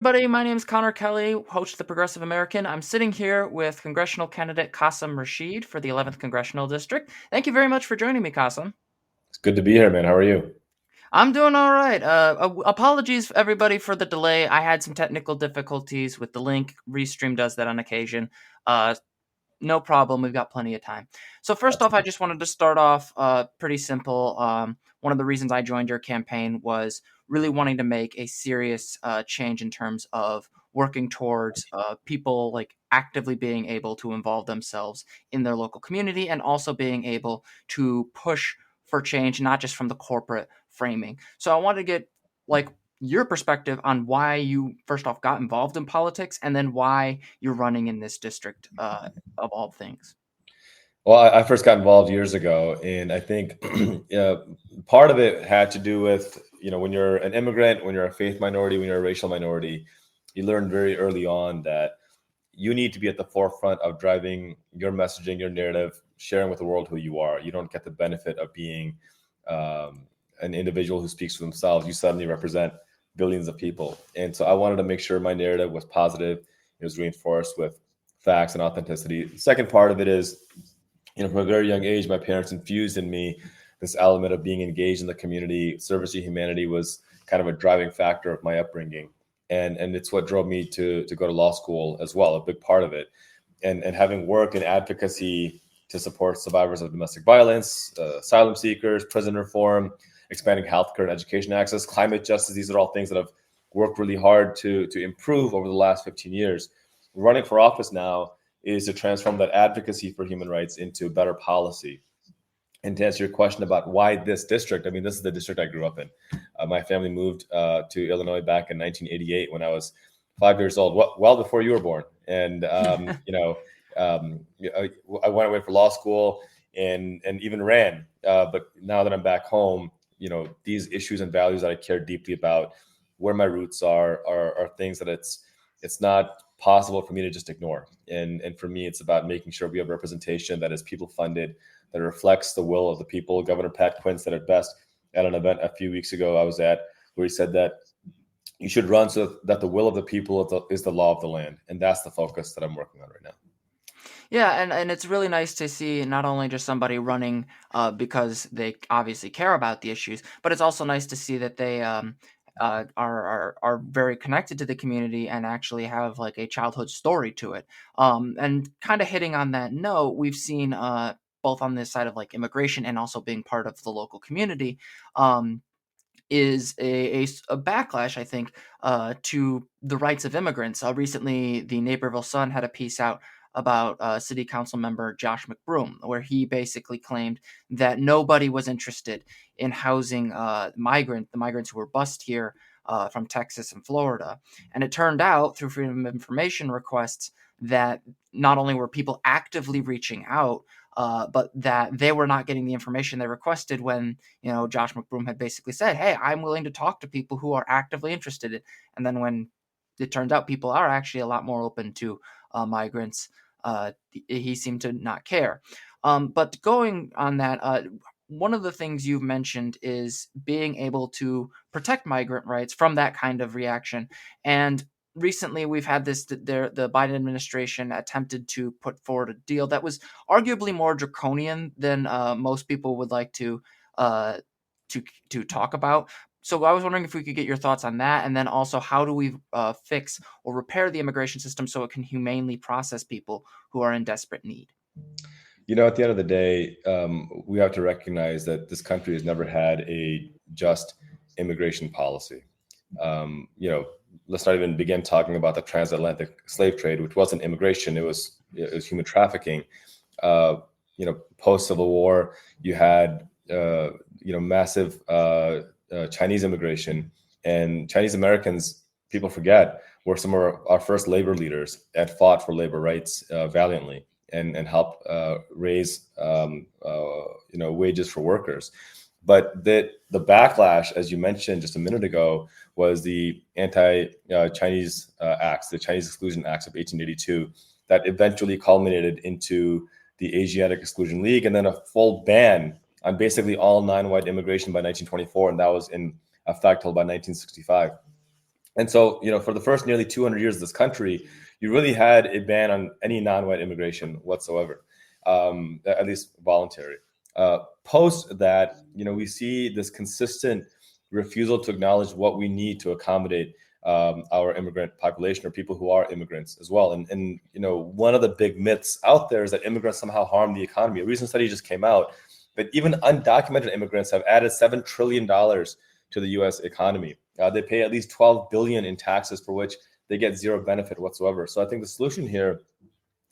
Everybody, my name is Connor Kelly, host of the Progressive American. I'm sitting here with congressional candidate Qasim Rashid for the 11th Congressional District. Thank you very much for joining me, Qasim. It's good to be here, man. How are you? I'm doing all right. Apologies, everybody, for the delay. I had some technical difficulties with the link. Restream does that on occasion. Uh, No problem. We've got plenty of time. So first off, I Absolutely. just wanted to start off pretty simple. One of the reasons I joined your campaign was really wanting to make a serious change in terms of working towards people like actively being able to involve themselves in their local community and also being able to push for change, not just from the corporate framing. So I wanted to get like your perspective on why you first off got involved in politics and then why you're running in this district of all things. Well, I first got involved years ago, and I think part of it had to do with, when you're an immigrant, when you're a faith minority, when you're a racial minority, you learn very early on that you need to be at the forefront of driving your messaging, your narrative, sharing with the world who you are. You don't get the benefit of being an individual who speaks for themselves. You suddenly represent billions of people. And so I wanted to make sure my narrative was positive. It was reinforced with facts and authenticity. The second part of it is, from a very young age, my parents infused in me this element of being engaged in the community. Service to humanity was kind of a driving factor of my upbringing. And it's what drove me to go to law school as well, a big part of it. And having worked in advocacy to support survivors of domestic violence, asylum seekers, prison reform, expanding healthcare and education access, climate justice, these are all things that I've worked really hard to improve over the last 15 years. Running for office now is to transform that advocacy for human rights into better policy. And to answer your question about why this district, I mean, this is the district I grew up in. My family moved to Illinois back in 1988 when I was 5 years old, well before you were born. And I went away for law school and even ran. But now that I'm back home, these issues and values that I care deeply about, where my roots are things that it's not possible for me to just ignore. And for me, it's about making sure we have representation that is people funded, that reflects the will of the people. Governor Pat Quinn said it best at an event a few weeks ago I was at, where he said that you should run so that the will of the people is the law of the land. And that's the focus that I'm working on right now. Yeah, and it's really nice to see not only just somebody running because they obviously care about the issues, but it's also nice to see that they are very connected to the community and actually have like a childhood story to it. And kind of hitting on that note, we've seen both on this side of like immigration and also being part of the local community. Is a backlash, I think, to the rights of immigrants. Recently, the Naperville Sun had a piece out about City Council member Josh McBroom, where he basically claimed that nobody was interested in housing the migrants who were bused here from Texas and Florida. And it turned out through Freedom of Information requests that not only were people actively reaching out, but that they were not getting the information they requested when Josh McBroom had basically said, "Hey, I'm willing to talk to people who are actively interested." And then when it turns out people are actually a lot more open to migrants, he seemed to not care. But going on that, one of the things you've mentioned is being able to protect migrant rights from that kind of reaction. And recently we've had the Biden administration attempted to put forward a deal that was arguably more draconian than most people would like uh, to talk about. So I was wondering if we could get your thoughts on that, and then also how do we fix or repair the immigration system so it can humanely process people who are in desperate need? At the end of the day, we have to recognize that this country has never had a just immigration policy. Let's not even begin talking about the transatlantic slave trade, which wasn't immigration; it was human trafficking. Uh, Post Civil War, you had massive Chinese immigration, and Chinese Americans, people forget, were some of our first labor leaders and fought for labor rights valiantly and helped raise wages for workers. But the backlash, as you mentioned just a minute ago, was the anti-Chinese acts, the Chinese Exclusion Acts of 1882, that eventually culminated into the Asiatic Exclusion League, and then a full ban on basically all non-white immigration by 1924, and that was in effect till about 1965. And so, for the first nearly 200 years of this country, you really had a ban on any non-white immigration whatsoever, at least voluntary. Post that, we see this consistent refusal to acknowledge what we need to accommodate our immigrant population, or people who are immigrants as well. And one of the big myths out there is that immigrants somehow harm the economy. A recent study just came out that even undocumented immigrants have added $7 trillion to the U.S. economy. They pay at least $12 billion in taxes, for which they get zero benefit whatsoever. So I think the solution here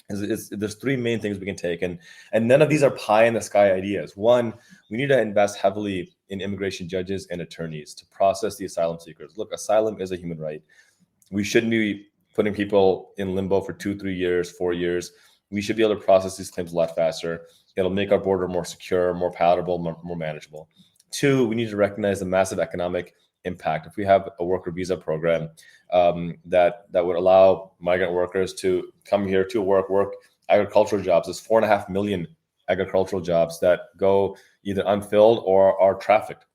is there's three main things we can take, and none of these are pie in the sky ideas. One, we need to invest heavily in immigration judges and attorneys to process the asylum seekers. Look, asylum is a human right. We shouldn't be putting people in limbo for 2, 3 years, 4 years. We should be able to process these claims a lot faster. It'll make our border more secure, more palatable, more manageable. Two, we need to recognize the massive economic impact. If we have a worker visa program that would allow migrant workers to come here to work agricultural jobs, there's 4.5 million agricultural jobs that go either unfilled or are trafficked.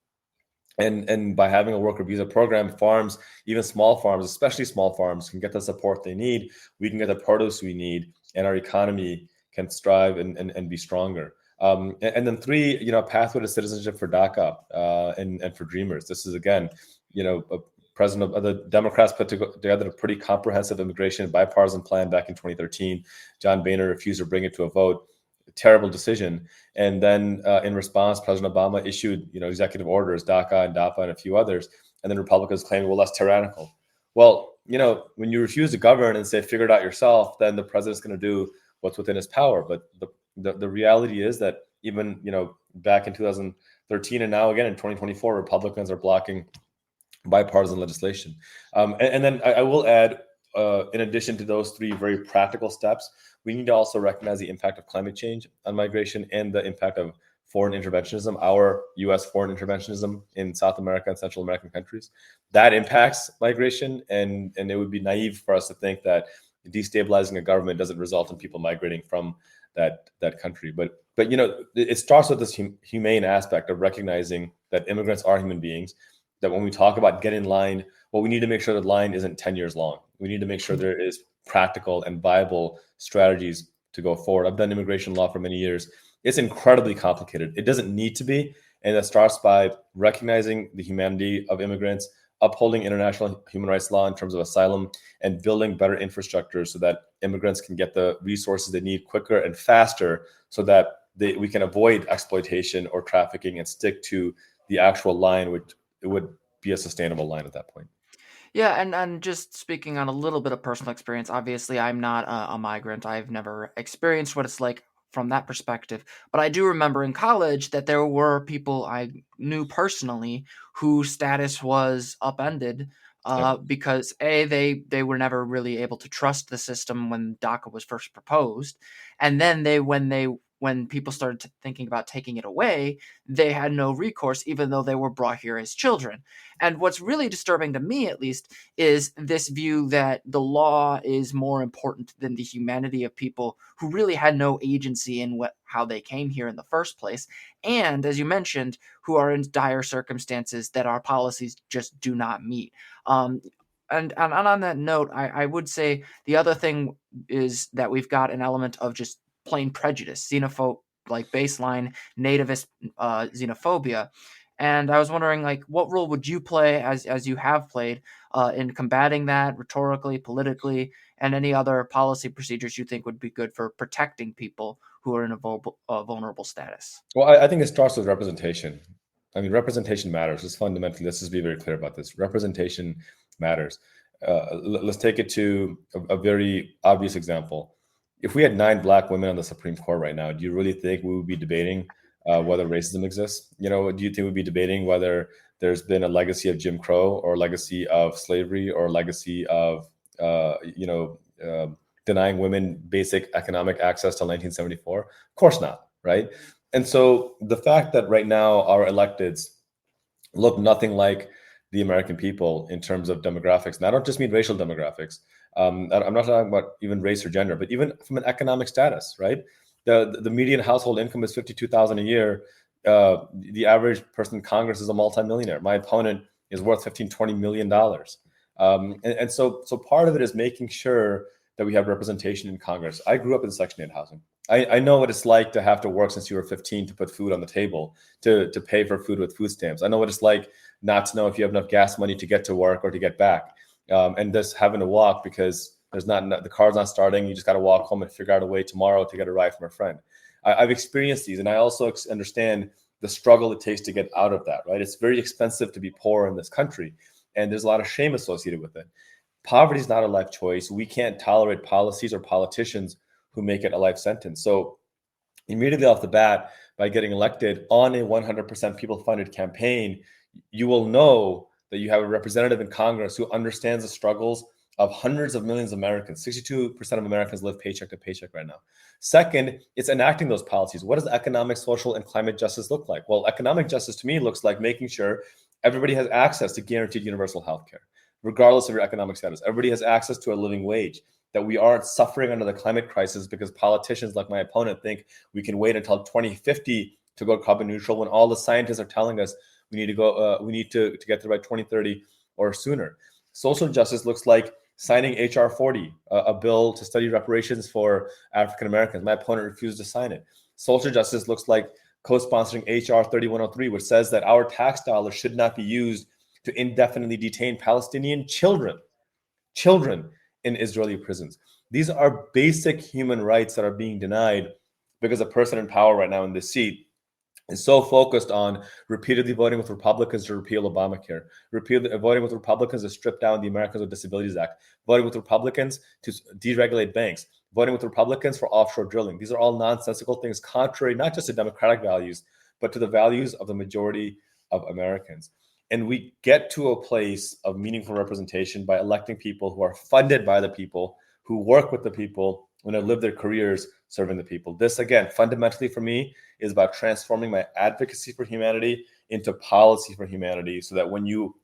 And by having a worker visa program, farms, even small farms, especially small farms, can get the support they need. We can get the produce we need, and our economy can strive and be stronger. And then three, a pathway to citizenship for DACA and for Dreamers. This is, again, President of the Democrats put together a pretty comprehensive immigration bipartisan plan back in 2013. John Boehner refused to bring it to a vote. A terrible decision. And then in response, President Obama issued, executive orders, DACA and DAPA and a few others. And then Republicans claimed, well, that's tyrannical. Well, when you refuse to govern and say, figure it out yourself, then the president's going to do what's within his power. But the reality is that even, back in 2013 and now again in 2024, Republicans are blocking bipartisan legislation. And then I will add, in addition to those three very practical steps, we need to also recognize the impact of climate change on migration and the impact of foreign interventionism, our U.S. foreign interventionism in South America and Central American countries. That impacts migration, and it would be naive for us to think that destabilizing a government doesn't result in people migrating from that country. But it starts with this humane aspect of recognizing that immigrants are human beings, that when we talk about get in line, well, we need to make sure the line isn't 10 years long. We need to make sure there is practical and viable strategies to go forward. I've done immigration law for many years. It's incredibly complicated. It doesn't need to be. And it starts by recognizing the humanity of immigrants, upholding international human rights law in terms of asylum, and building better infrastructure so that immigrants can get the resources they need quicker and faster, so that we can avoid exploitation or trafficking and stick to the actual line, which it would be a sustainable line at that point. Yeah, and just speaking on a little bit of personal experience, obviously I'm not a migrant. I've never experienced what it's like from that perspective. But I do remember in college that there were people I knew personally whose status was upended Yeah. because they were never really able to trust the system when DACA was first proposed, and then when people started thinking about taking it away, they had no recourse, even though they were brought here as children. And what's really disturbing to me, at least, is this view that the law is more important than the humanity of people who really had no agency in how they came here in the first place. And as you mentioned, who are in dire circumstances that our policies just do not meet. And on that note, I would say the other thing is that we've got an element of just plain prejudice, like baseline nativist xenophobia. And I was wondering, like, what role would you play, as you have played, in combating that rhetorically, politically, and any other policy procedures you think would be good for protecting people who are in a vulnerable status? Well, I think it starts with representation. I mean, representation matters. It's fundamentally, let's just be very clear about this. Representation matters. Let's take it to a very obvious example. If we had 9 Black women on the Supreme Court right now, do you really think we would be debating whether racism exists? Do you think we'd be debating whether there's been a legacy of Jim Crow, or a legacy of slavery, or a legacy of denying women basic economic access till 1974? Of course not, right? And so the fact that right now our electeds look nothing like the American people in terms of demographics, and I don't just mean racial demographics. I'm not talking about even race or gender, but even from an economic status, right? The median household income is $52,000 a year. The average person in Congress is a multimillionaire. My opponent is worth $15-20 million. And so part of it is making sure that we have representation in Congress. I grew up in Section 8 housing. I know what it's like to have to work since you were 15 to put food on the table, to pay for food with food stamps. I know what it's like not to know if you have enough gas money to get to work or to get back, and just having to walk because the car's not starting. You just got to walk home and figure out a way tomorrow to get a ride from a friend. I've experienced these, and I also understand the struggle it takes to get out of that. Right? It's very expensive to be poor in this country, and there's a lot of shame associated with it. Poverty is not a life choice. We can't tolerate policies or politicians who make it a life sentence. So immediately off the bat, by getting elected on a 100% people-funded campaign, you will know that you have a representative in Congress who understands the struggles of hundreds of millions of Americans. 62% of Americans live paycheck to paycheck right now. Second, it's enacting those policies. What does economic, social, and climate justice look like? Well, economic justice to me looks like making sure everybody has access to guaranteed universal health care, regardless of your economic status. Everybody has access to a living wage, that we aren't suffering under the climate crisis because politicians like my opponent think we can wait until 2050 to go carbon neutral, when all the scientists are telling us we need to get there by 2030 or sooner. Social justice looks like signing HR 40, a bill to study reparations for African Americans. My opponent refused to sign it. Social justice looks like co-sponsoring HR 3103, which says that our tax dollars should not be used to indefinitely detain Palestinian children in Israeli prisons. These are basic human rights that are being denied because the person in power right now in this seat is so focused on repeatedly voting with Republicans to repeal Obamacare, repeatedly voting with Republicans to strip down the Americans with Disabilities Act, voting with Republicans to deregulate banks, voting with Republicans for offshore drilling. These are all nonsensical things, contrary not just to democratic values, but to the values of the majority of Americans. And we get to a place of meaningful representation by electing people who are funded by the people, who work with the people, and have lived their careers serving the people. This, again, fundamentally for me, is about transforming my advocacy for humanity into policy for humanity, so that when you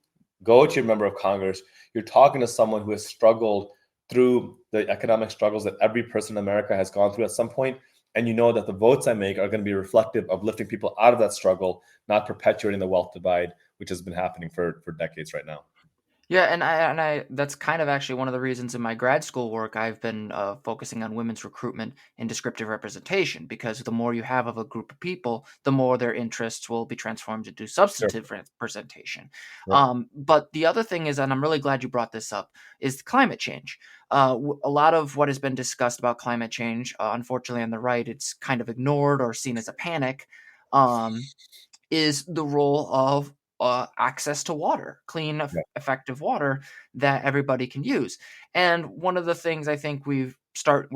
go to your member of Congress, you're talking to someone who has struggled through the economic struggles that every person in America has gone through at some point, and you know that the votes I make are going to be reflective of lifting people out of that struggle, not perpetuating the wealth divide, which has been happening for decades right now. Yeah, and I that's kind of actually one of the reasons in my grad school work I've been focusing on women's recruitment and descriptive representation, because the more you have of a group of people, the more their interests will be transformed into Sure. substantive representation. Yep. But the other thing is, and I'm really glad you brought this up, is climate change. A lot of what has been discussed about climate change, unfortunately on the right, it's kind of ignored or seen as a panic. Um, is the role of access to water, clean, Yeah. effective water that everybody can use. And one of the things I think we're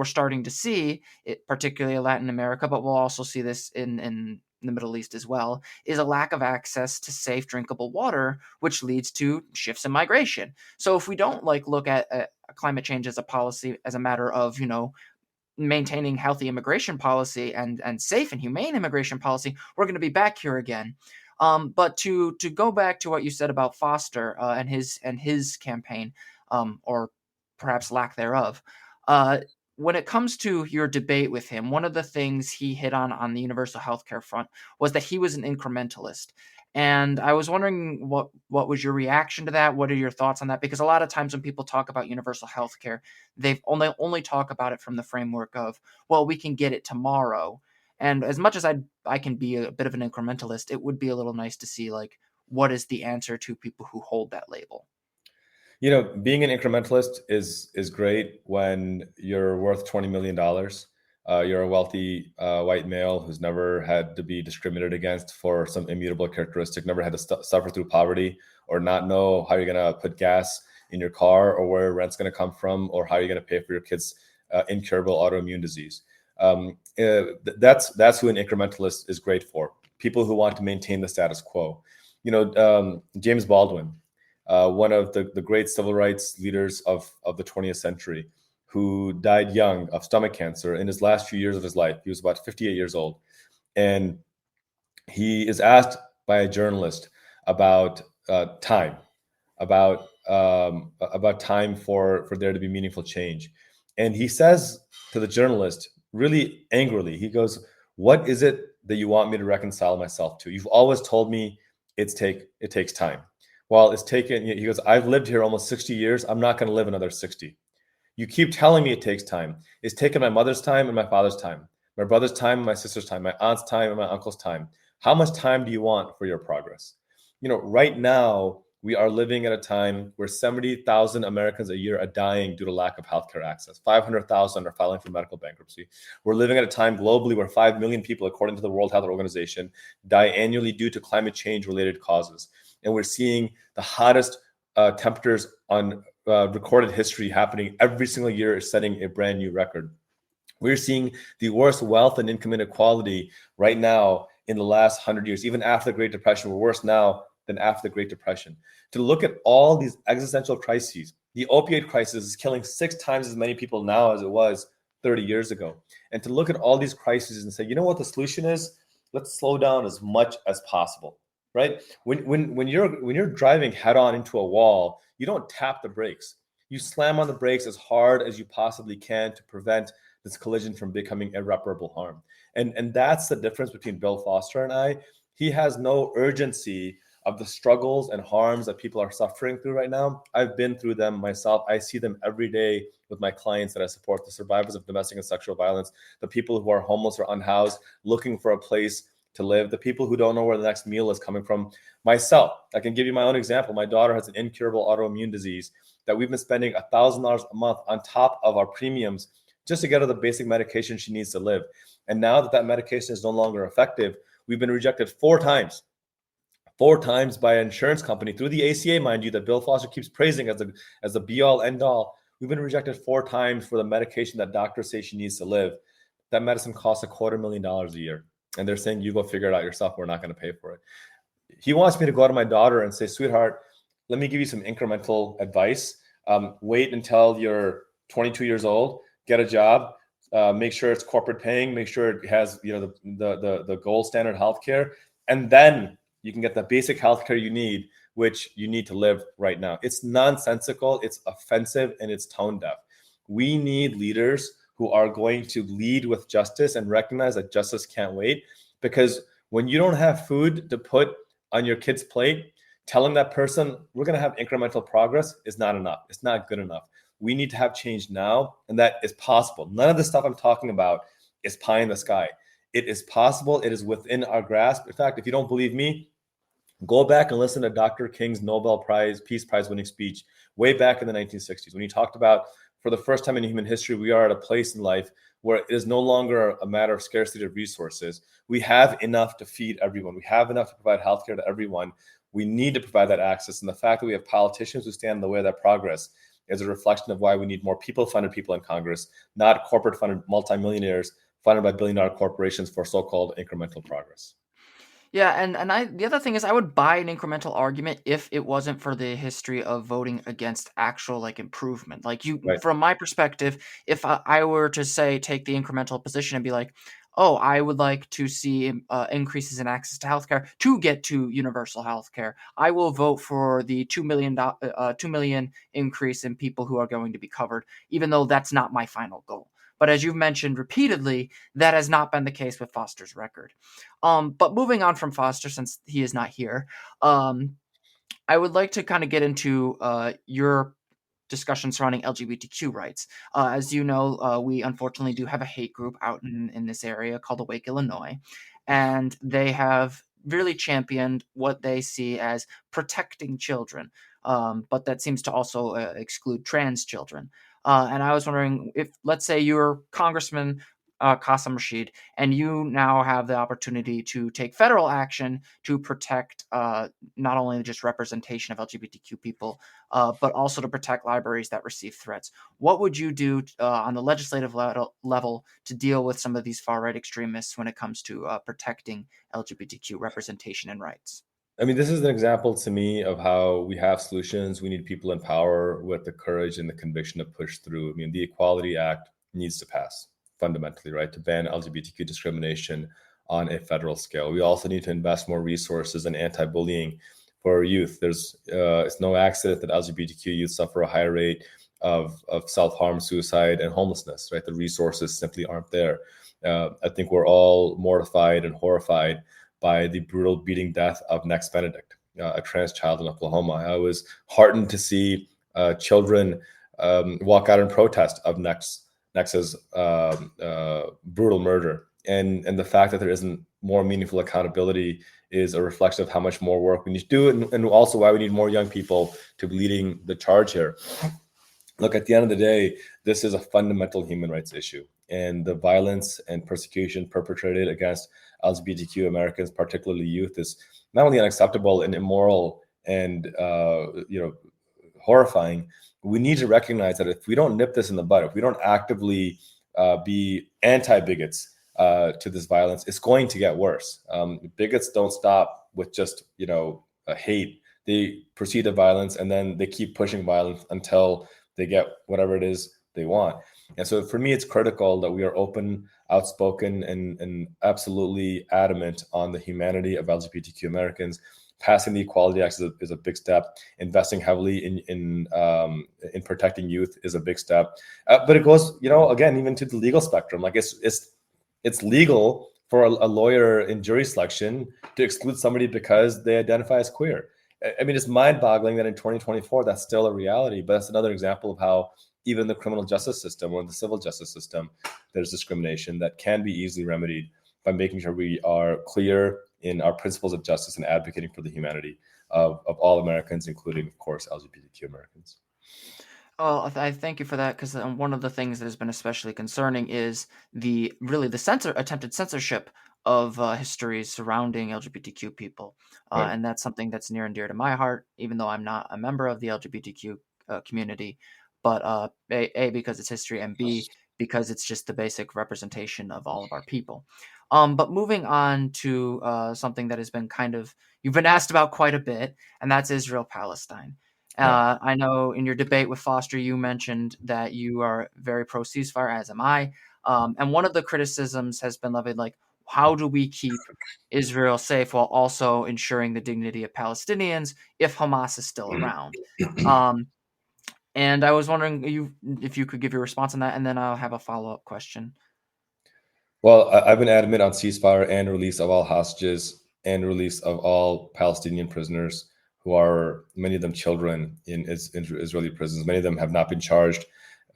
starting to see, it, particularly in Latin America, but we'll also see this in the Middle East as well, is a lack of access to safe drinkable water, which leads to shifts in migration. So if we don't look at climate change as a policy, as a matter of maintaining healthy immigration policy and safe and humane immigration policy, we're going to be back here again. But to go back to what you said about Foster and his campaign, or perhaps lack thereof, uh, when it comes to your debate with him, one of the things he hit on the universal healthcare front was that he was an incrementalist. And I was wondering what was your reaction to that? What are your thoughts on that? Because a lot of times when people talk about universal healthcare, they've only talk about it from the framework of, well, we can get it tomorrow. And as much as I can be a bit of an incrementalist, it would be a little nice to see what is the answer to people who hold that label. Being an incrementalist is great when you're worth $20 million. You're a wealthy white male who's never had to be discriminated against for some immutable characteristic, never had to suffer through poverty, or not know how you're going to put gas in your car, or where rent's going to come from, or how you're going to pay for your kids' incurable autoimmune disease. That's who an incrementalist is great for. People who want to maintain the status quo. James Baldwin, one of the great civil rights leaders of the 20th century, who died young of stomach cancer in his last few years of his life. He was about 58 years old. And he is asked by a journalist about time, about time for there to be meaningful change. And he says to the journalist, really angrily, he goes, "What is it that you want me to reconcile myself to? You've always told me it takes time. Well, it's taken, he goes, I've lived here almost 60 years. I'm not going to live another 60. You keep telling me it takes time. It's taken my mother's time and my father's time, my brother's time and my sister's time, my aunt's time and my uncle's time. How much time do you want for your progress? Right now, we are living at a time where 70,000 Americans a year are dying due to lack of healthcare access. 500,000 are filing for medical bankruptcy. We're living at a time globally where 5 million people, according to the World Health Organization, die annually due to climate change related causes. And we're seeing the hottest temperatures on recorded history happening every single year, is setting a brand new record. We're seeing the worst wealth and income inequality right now in the last 100 years. Even after the Great Depression, we're worse now than after the Great Depression. To look at all these existential crises, the opioid crisis is killing 6 times as many people now as it was 30 years ago. And to look at all these crises and say, you know what the solution is? Let's slow down as much as possible, right? When you're driving head on into a wall, you don't tap the brakes. You slam on the brakes as hard as you possibly can to prevent this collision from becoming irreparable harm. And that's the difference between Bill Foster and I. He has no urgency of the struggles and harms that people are suffering through right now. I've been through them myself. I see them every day with my clients that I support, the survivors of domestic and sexual violence, the people who are homeless or unhoused, looking for a place to live, the people who don't know where the next meal is coming from. Myself, I can give you my own example. My daughter has an incurable autoimmune disease that we've been spending $1,000 a month on top of our premiums just to get her the basic medication she needs to live. And now that medication is no longer effective, we've been rejected 4 times by an insurance company through the ACA, mind you, that Bill Foster keeps praising as the be all end all. We've been rejected 4 times for the medication that doctors say she needs to live. That medicine costs $250,000 a year. And they're saying, you go figure it out yourself. We're not going to pay for it. He wants me to go to my daughter and say, sweetheart, let me give you some incremental advice. Wait until you're 22 years old, get a job, make sure it's corporate paying, make sure it has the gold standard healthcare, and then you can get the basic healthcare you need, which you need to live right now. It's nonsensical, it's offensive, and it's tone deaf. We need leaders who are going to lead with justice and recognize that justice can't wait. Because when you don't have food to put on your kid's plate, telling that person we're going to have incremental progress is not enough. It's not good enough. We need to have change now, and that is possible. None of the stuff I'm talking about is pie in the sky. It is possible. It is within our grasp. In fact, if you don't believe me, go back and listen to Dr. King's Nobel Peace Prize winning speech way back in the 1960s when he talked about, for the first time in human history, we are at a place in life where it is no longer a matter of scarcity of resources. We have enough to feed everyone. We have enough to provide healthcare to everyone. We need to provide that access. And the fact that we have politicians who stand in the way of that progress is a reflection of why we need more people-funded people in Congress, not corporate-funded multimillionaires funded by billion-dollar corporations for so-called incremental progress. Yeah, and the other thing is I would buy an incremental argument if it wasn't for the history of voting against actual improvement. Right. From my perspective, if I were to say take the incremental position and be like, oh, I would like to see increases in access to healthcare to get to universal healthcare, I will vote for the 2 million increase in people who are going to be covered, even though that's not my final goal. But as you've mentioned repeatedly, that has not been the case with Foster's record. But moving on from Foster, since he is not here, I would like to kind of get into your discussion surrounding LGBTQ rights. As you know, we unfortunately do have a hate group out in this area called Awake Illinois, and they have really championed what they see as protecting children, but that seems to also exclude trans children. And I was wondering if, let's say, you're Congressman Qasim Rashid, and you now have the opportunity to take federal action to protect not only just representation of LGBTQ people, but also to protect libraries that receive threats. What would you do on the legislative level to deal with some of these far-right extremists when it comes to protecting LGBTQ representation and rights? I mean, this is an example to me of how we have solutions. We need people in power with the courage and the conviction to push through. I mean, the Equality Act needs to pass fundamentally, right, to ban LGBTQ discrimination on a federal scale. We also need to invest more resources in anti-bullying for our youth. It's no accident that LGBTQ youth suffer a higher rate of self-harm, suicide, and homelessness, right? The resources simply aren't there. I think we're all mortified and horrified by the brutal beating death of Next Benedict. a trans child in Oklahoma. I was heartened to see children walk out in protest of Nex's brutal murder. And the fact that there isn't more meaningful accountability is a reflection of how much more work we need to do, and also why we need more young people to be leading the charge here. Look, at the end of the day, this is a fundamental human rights issue, and the violence and persecution perpetrated against LGBTQ Americans, particularly youth, is not only unacceptable and immoral and horrifying. We need to recognize that if we don't nip this in the bud, if we don't actively be anti-bigots to this violence, it's going to get worse. Bigots don't stop with just hate. They proceed to violence, and then they keep pushing violence until they get whatever it is they want. And so for me, it's critical that we are open, outspoken, and absolutely adamant on the humanity of LGBTQ Americans. Passing the Equality Act is a big step. Investing heavily in protecting youth is a big step. But it goes, again, even to the legal spectrum. Like it's legal for a lawyer in jury selection to exclude somebody because they identify as queer. I mean, it's mind-boggling that in 2024 that's still a reality. But that's another example of how even the criminal justice system or the civil justice system, there's discrimination that can be easily remedied by making sure we are clear in our principles of justice and advocating for the humanity of all Americans, including, of course, LGBTQ Americans. Well, I thank you for that, because one of the things that has been especially concerning is the attempted censorship of histories surrounding LGBTQ people, Right. and that's something that's near and dear to my heart, even though I'm not a member of the LGBTQ community. But a because it's history, and B because it's just the basic representation of all of our people. But moving on to something that has been you've been asked about quite a bit, and that's Israel Palestine. Yeah. I know in your debate with Foster, you mentioned that you are very pro ceasefire, as am I. And one of the criticisms has been levied, like, how do we keep Israel safe while also ensuring the dignity of Palestinians if Hamas is still around? Um, and I was wondering if you could give your response on that, and then I'll have a follow-up question. Well, I've been adamant on ceasefire and release of all hostages and release of all Palestinian prisoners who are, many of them, children in Israeli prisons. Many of them have not been charged.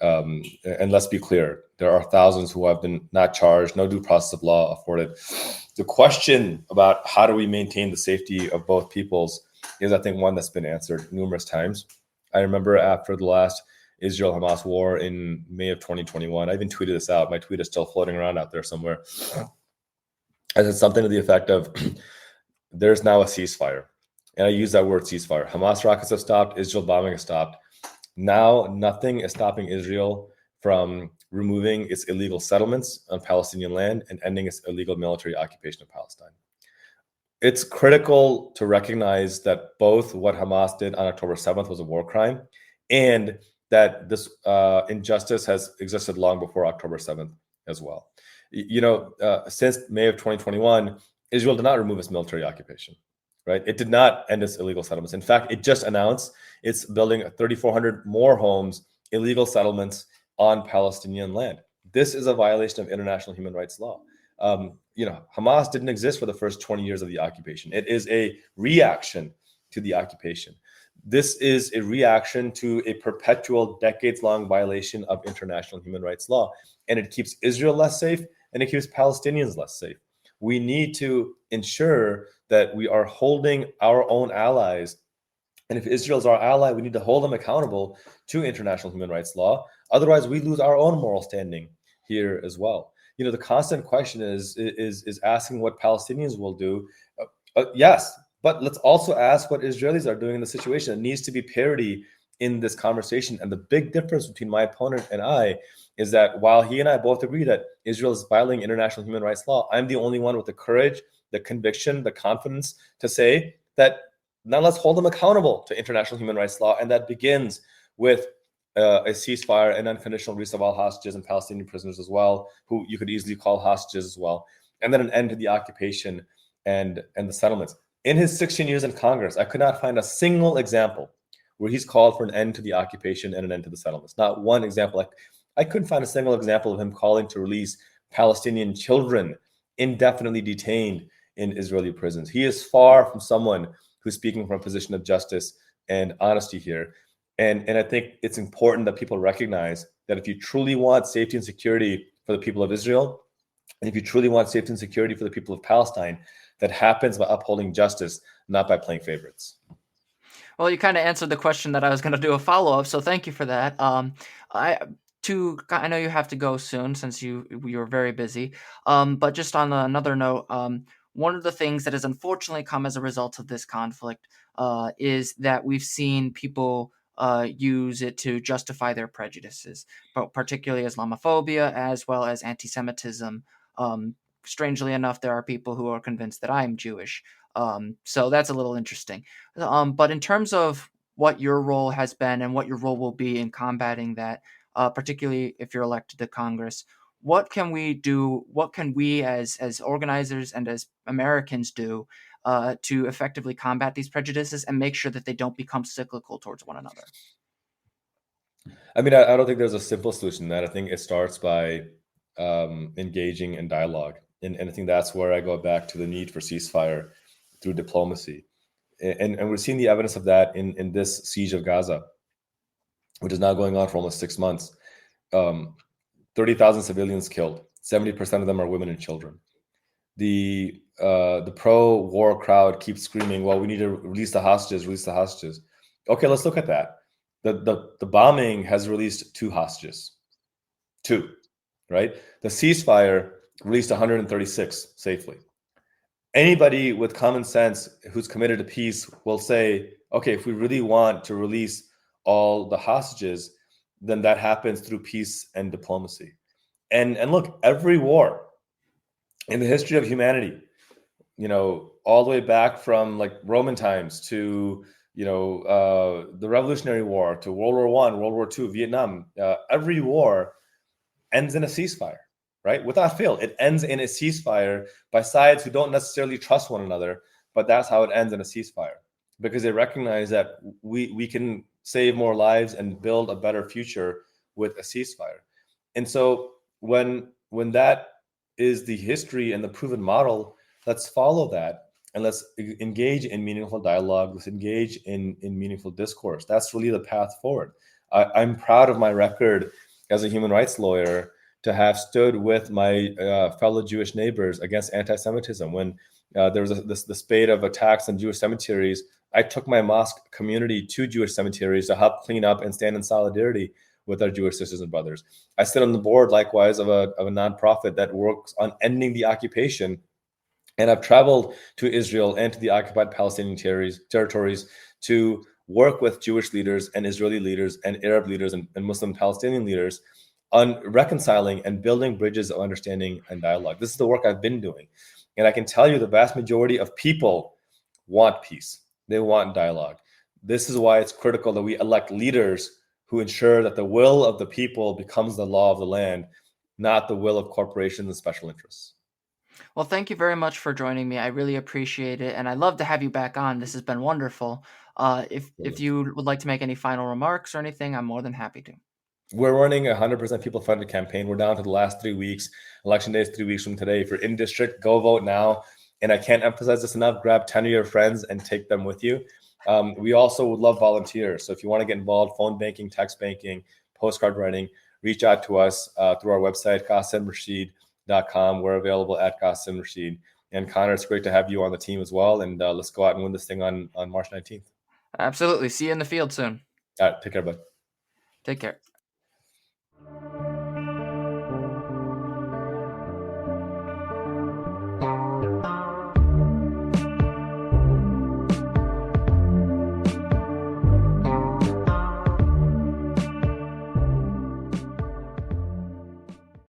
And let's be clear, there are thousands who have been not charged, no due process of law afforded. The question about how do we maintain the safety of both peoples is, I think, one that's been answered numerous times. I remember after the last Israel-Hamas war in May of 2021, I even tweeted this out. My tweet is still floating around out there somewhere. I said something to the effect of, there's now a ceasefire. And I use that word ceasefire. Hamas rockets have stopped. Israel bombing has stopped. Now, nothing is stopping Israel from removing its illegal settlements on Palestinian land and ending its illegal military occupation of Palestine. It's critical to recognize that both what Hamas did on October 7th was a war crime, and that this injustice has existed long before October 7th as well. Since May of 2021, Israel did not remove its military occupation, right? It did not end its illegal settlements. In fact, it just announced it's building 3,400 more homes, illegal settlements on Palestinian land. This is a violation of international human rights law. Hamas didn't exist for the first 20 years of the occupation. It is a reaction to the occupation. This is a reaction to a perpetual, decades-long violation of international human rights law. And it keeps Israel less safe, and it keeps Palestinians less safe. We need to ensure that we are holding our own allies. And if Israel's our ally, we need to hold them accountable to international human rights law. Otherwise, we lose our own moral standing here as well. The constant question is asking what Palestinians will do. Yes, but let's also ask what Israelis are doing in the situation. It needs to be parity in this conversation. And the big difference between my opponent and I is that while he and I both agree that Israel is violating international human rights law, I'm the only one with the courage, the conviction, the confidence to say that now let's hold them accountable to international human rights law. And that begins with a ceasefire and unconditional release of all hostages and Palestinian prisoners as well, who you could easily call hostages as well. And then an end to the occupation and the settlements. In his 16 years in Congress, I could not find a single example where he's called for an end to the occupation and an end to the settlements. Not one example. I couldn't find a single example of him calling to release Palestinian children indefinitely detained in Israeli prisons. He is far from someone who's speaking from a position of justice and honesty here. And I think it's important that people recognize that if you truly want safety and security for the people of Israel, and if you truly want safety and security for the people of Palestine, that happens by upholding justice, not by playing favorites. Well, you kind of answered the question that I was going to do a follow up, so thank you for that. I know you have to go soon since you're very busy. But just on another note, one of the things that has unfortunately come as a result of this conflict is that we've seen people use it to justify their prejudices, but particularly Islamophobia as well as anti-Semitism. Strangely enough, there are people who are convinced that I'm Jewish. So that's a little interesting. But in terms of what your role has been and what your role will be in combating that, particularly if you're elected to Congress, what can we do? What can we as organizers and as Americans do to effectively combat these prejudices and make sure that they don't become cyclical towards one another? I mean, I don't think there's a simple solution to that. I think it starts by engaging in dialogue. And I think that's where I go back to the need for ceasefire through diplomacy. And we're seeing the evidence of that in this siege of Gaza, which is now going on for almost 6 months. 30,000 civilians killed. 70% of them are women and children. The pro-war crowd keeps screaming, "Well, we need to release the hostages, release the hostages." Okay, let's look at that. The bombing has released 2 hostages. 2, right? The ceasefire released 136 safely. Anybody with common sense who's committed to peace will say, okay, if we really want to release all the hostages, then that happens through peace and diplomacy. And look, every war in the history of humanity, all the way back from like Roman times to the Revolutionary War, to World War I, World War II, Vietnam, every war ends in a ceasefire, right? Without fail, it ends in a ceasefire by sides who don't necessarily trust one another, but that's how it ends in a ceasefire, because they recognize that we can save more lives and build a better future with a ceasefire. And so when that is the history and the proven model, let's follow that and let's engage in meaningful dialogue. Let's engage in meaningful discourse. That's really the path forward. I'm proud of my record as a human rights lawyer to have stood with my fellow Jewish neighbors against anti-Semitism. When there was the spate of attacks on Jewish cemeteries, I took my mosque community to Jewish cemeteries to help clean up and stand in solidarity with our Jewish sisters and brothers. I sit on the board, likewise, of a nonprofit that works on ending the occupation. And I've traveled to Israel and to the occupied Palestinian territories to work with Jewish leaders and Israeli leaders and Arab leaders and Muslim Palestinian leaders on reconciling and building bridges of understanding and dialogue. This is the work I've been doing. And I can tell you the vast majority of people want peace. They want dialogue. This is why it's critical that we elect leaders who ensure that the will of the people becomes the law of the land, not the will of corporations and special interests. Well, thank you very much for joining me. I really appreciate it, and I'd love to have you back on. This has been wonderful. If you would like to make any final remarks or anything, I'm more than happy to. We're running a 100% people-funded campaign. We're down to the last 3 weeks. Election day is 3 weeks from today. If you're in district, go vote now. And I can't emphasize this enough. Grab 10 of your friends and take them with you. We also would love volunteers. So if you want to get involved, phone banking, text banking, postcard writing, reach out to us through our website, QasimRashid.com. We're available at Qasim Rashid. And Connor, it's great to have you on the team as well. And let's go out and win this thing on March 19th. Absolutely. See you in the field soon. All right. Take care, bud. Take care.